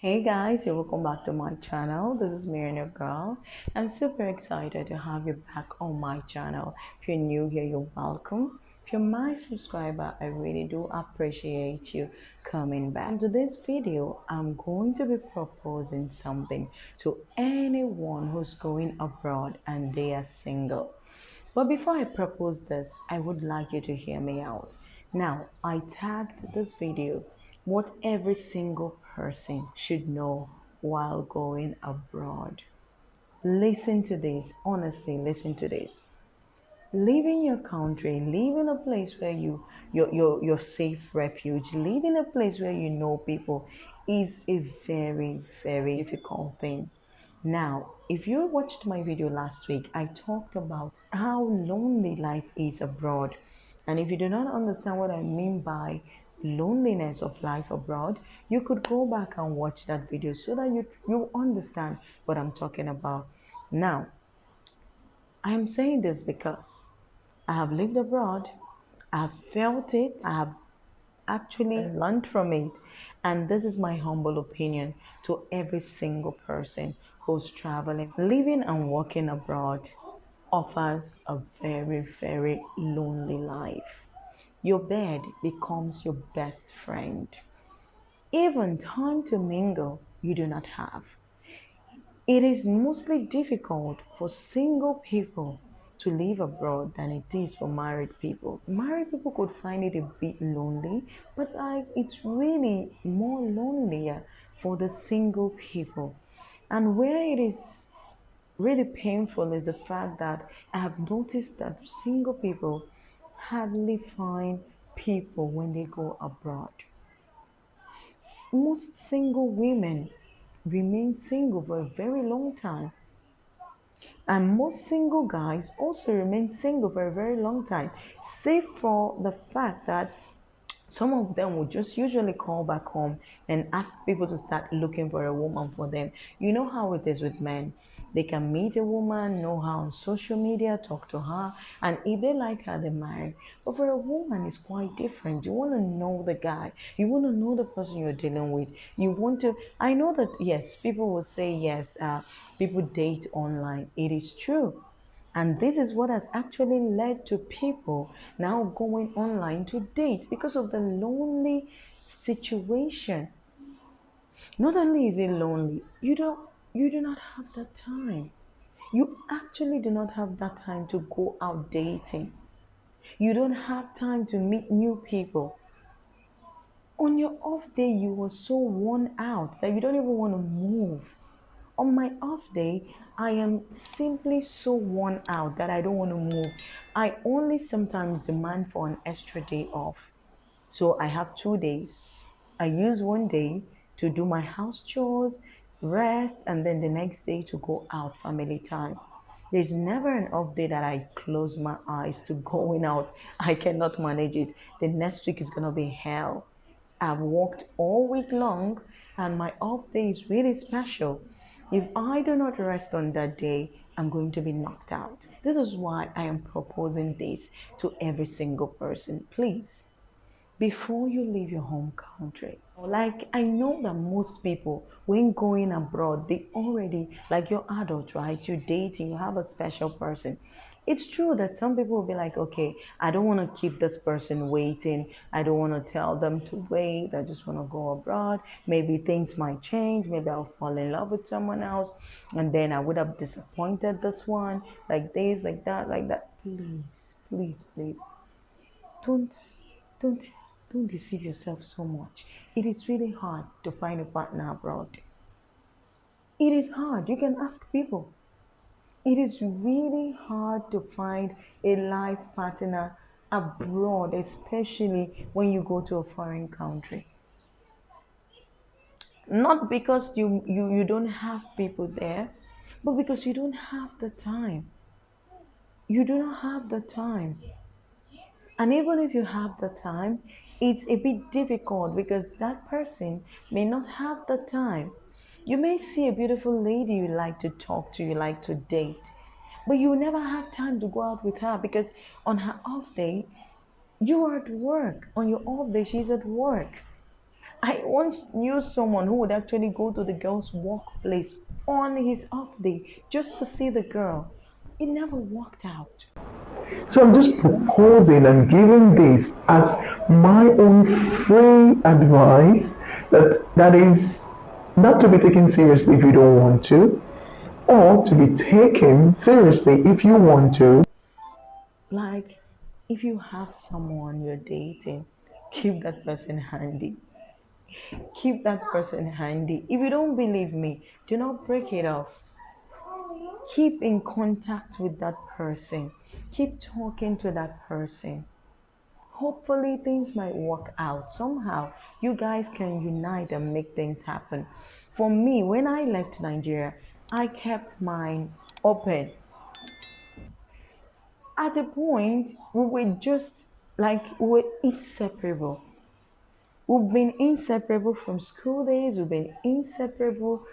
Hey guys, you're welcome back to my channel. This is Miriam, your girl. I'm super excited to have you back on my channel. If you're new here, you're welcome. If you're my subscriber, I really do appreciate you coming back. In today's video, I'm going to be proposing something to anyone who's going abroad and they are single. But before I propose this, I would like you to hear me out. Now, I tagged this video what every single person should know while going abroad. Listen to this. Honestly, listen to this. Leaving your country, leaving a place where your safe refuge, leaving a place where you know people is a very, very difficult thing. Now, if you watched my video last week, I talked about how lonely life is abroad. And if you do not understand what I mean by loneliness of life abroad, you could go back and watch that video so that you understand what I'm talking about. Now, I am saying this because I have lived abroad, I have felt it, I have actually learned from it. And this is my humble opinion to every single person who's traveling. Living and working abroad offers a very, very lonely life. Your bed becomes your best friend. Even time to mingle, you do not have. It is mostly difficult for single people to live abroad than it is for married people. Married people could find it a bit lonely, but it's really more lonelier for the single people. And where it is really painful is the fact that I have noticed that single people hardly find people when they go abroad. Most single women remain single for a very long time. And most single guys also remain single for a very long time, save for the fact that some of them will just usually call back home and ask people to start looking for a woman for them. You know how it is with men. They can meet a woman, know her on social media, talk to her, and if they like her, they marry. But for a woman, it's quite different. You want to know the guy, you want to know the person you're dealing with. You want to, I know that, yes, people will say, yes, people date online. It is true. And this is what has actually led to people now going online to date because of the lonely situation. Not only is it lonely, you do not have that time. You actually do not have that time to go out dating. You don't have time to meet new people. On your off day, you are so worn out that you don't even want to move. On my off day, I am simply so worn out that I don't want to move. I only sometimes demand for an extra day off. So I have 2 days. I use one day to do my house chores, rest, and then the next day to go out family time. There's never an off day that I close my eyes to going out. I cannot manage it. The next week is going to be hell. I've worked all week long and my off day is really special. If I do not rest on that day, I'm going to be knocked out. This is why I am proposing this to every single person. Please, before you leave your home country. Like, I know that most people, when going abroad, they already, like you're adult, right? You're dating, you have a special person. It's true that some people will be like, okay, I don't want to keep this person waiting. I don't want to tell them to wait. I just want to go abroad. Maybe things might change. Maybe I'll fall in love with someone else. And then I would have disappointed this one, like this, like that, like that. Please, please, please don't don't don't deceive yourself so much. It is really hard to find a partner abroad. It is hard. You can ask people. It is really hard to find a life partner abroad, especially when you go to a foreign country. Not because you don't have people there, but because you don't have the time. You do not have the time. And even if you have the time, it's a bit difficult because that person may not have the time. You may see a beautiful lady you like to talk to, you like to date, but you never have time to go out with her because on her off day, you are at work. On your off day, she's at work. I once knew someone who would actually go to the girl's workplace on his off day just to see the girl. It never worked out. So I'm just proposing and giving this as my own free advice that is not to be taken seriously if you don't want to, or to be taken seriously if you want to. Like, if you have someone you're dating, keep that person handy. Keep that person handy. If you don't believe me, do not break it off. Keep in contact with that person. Keep talking to that person. Hopefully, things might work out. Somehow, you guys can unite and make things happen. For me, when I left Nigeria, I kept mine open. At a point, we were just like we were inseparable. We've been inseparable from school days. We've been inseparable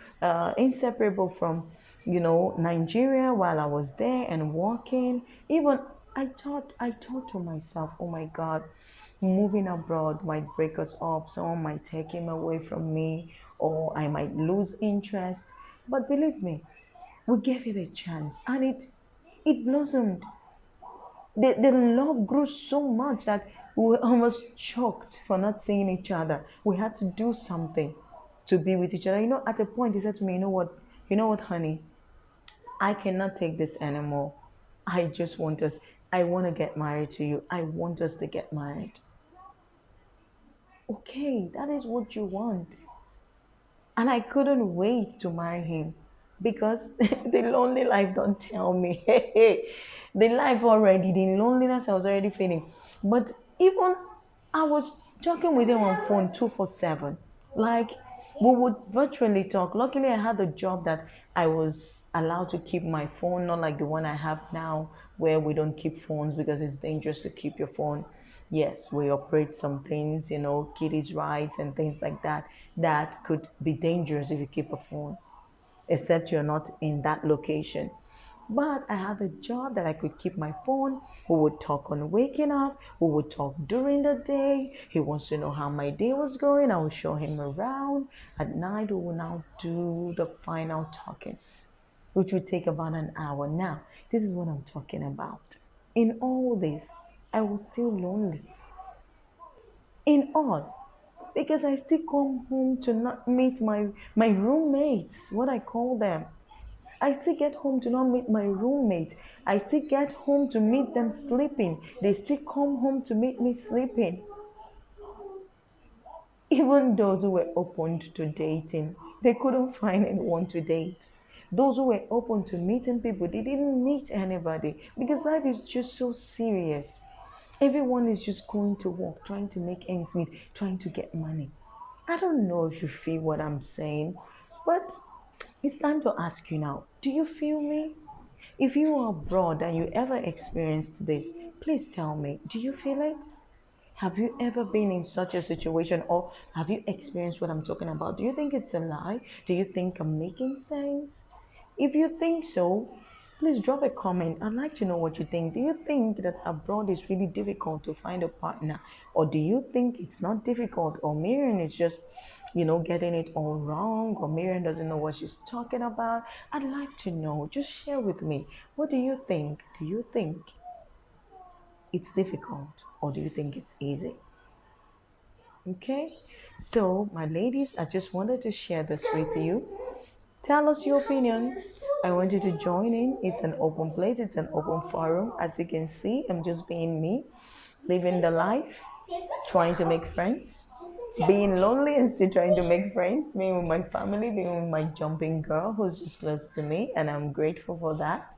from, Nigeria while I was there and working. Even I thought to myself, oh my God, moving abroad might break us up. Someone might take him away from me, or I might lose interest. But believe me, we gave it a chance, and it blossomed. The love grew so much that we were almost choked for not seeing each other. We had to do something to be with each other. At a point, he said to me, honey, I cannot take this anymore. I want to get married to you. I want us to get married. Okay, that is what you want. And I couldn't wait to marry him because the lonely life don't tell me. The life already, the loneliness I was already feeling. But even I was talking with him on phone 247. Like we would virtually talk. Luckily, I had a job that I was allowed to keep my phone, not like the one I have now, where we don't keep phones because it's dangerous to keep your phone. Yes, we operate some things, kiddies' rights and things like that, that could be dangerous if you keep a phone, except you're not in that location. But I had a job that I could keep my phone. We would talk on waking up. We would talk during the day. He wants to know how my day was going. I will show him around. At night, we will now do the final talking, which would take about an hour. Now, this is what I'm talking about. In all this, I was still lonely. In all, because I still come home to not meet my roommates, what I call them. I still get home to not meet my roommate. I still get home to meet them sleeping. They still come home to meet me sleeping. Even those who were open to dating, they couldn't find anyone to date. Those who were open to meeting people, they didn't meet anybody because life is just so serious. Everyone is just going to work, trying to make ends meet, trying to get money. I don't know if you feel what I'm saying, but it's time to ask you now, do you feel me? If you are abroad and you ever experienced this, please tell me, do you feel it? Have you ever been in such a situation, or have you experienced what I'm talking about? Do you think it's a lie? Do you think I'm making sense? If you think so, please drop a comment. I'd like to know what you think. Do you think that abroad is really difficult to find a partner? Or do you think it's not difficult? Or Miriam is just, getting it all wrong? Or Miriam doesn't know what she's talking about? I'd like to know. Just share with me. What do you think? Do you think it's difficult? Or do you think it's easy? Okay, so my ladies, I just wanted to share this with you. Tell us your opinion. I want you to join in. It's an open place, it's an open forum. As you can see, I'm just being me, living the life, trying to make friends, being lonely and still trying to make friends, being with my family, being with my jumping girl who's just close to me, and I'm grateful for that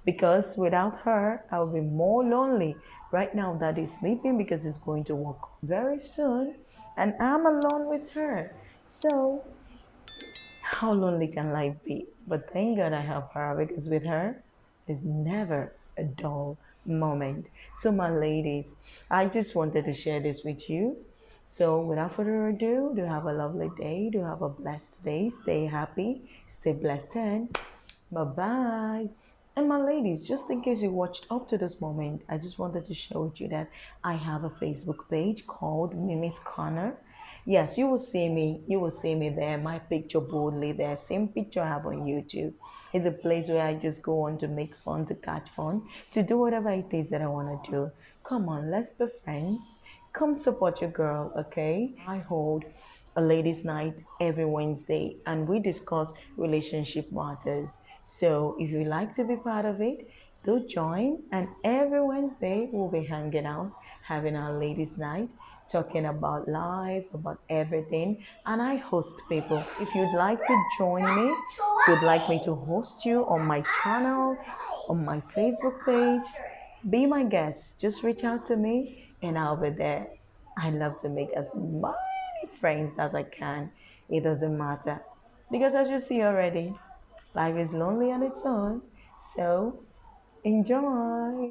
because without her, I'll be more lonely. Right now, Dad is sleeping because he's going to work very soon, and I'm alone with her. So, how lonely can life be? But thank God I have her because with her, there's never a dull moment. So, my ladies, I just wanted to share this with you. So, without further ado, do have a lovely day. Do have a blessed day. Stay happy, stay blessed, and bye bye. And my ladies, just in case you watched up to this moment, I just wanted to share with you that I have a Facebook page called Mimi's Corner. Yes, you will see me. You will see me there. My picture boldly there. Same picture I have on YouTube. It's a place where I just go on to make fun, to catch fun, to do whatever it is that I want to do. Come on, let's be friends. Come support your girl, okay? I hold a ladies' night every Wednesday and we discuss relationship matters. So if you like to be part of it, do join. And every Wednesday we'll be hanging out, having our ladies' night, talking about life, about everything. And I host people. If you'd like to join me, if you'd like me to host you on my channel, on my Facebook page, be my guest. Just reach out to me and I'll be there. I love to make as many friends as I can. It doesn't matter. Because as you see already, life is lonely on its own. So enjoy.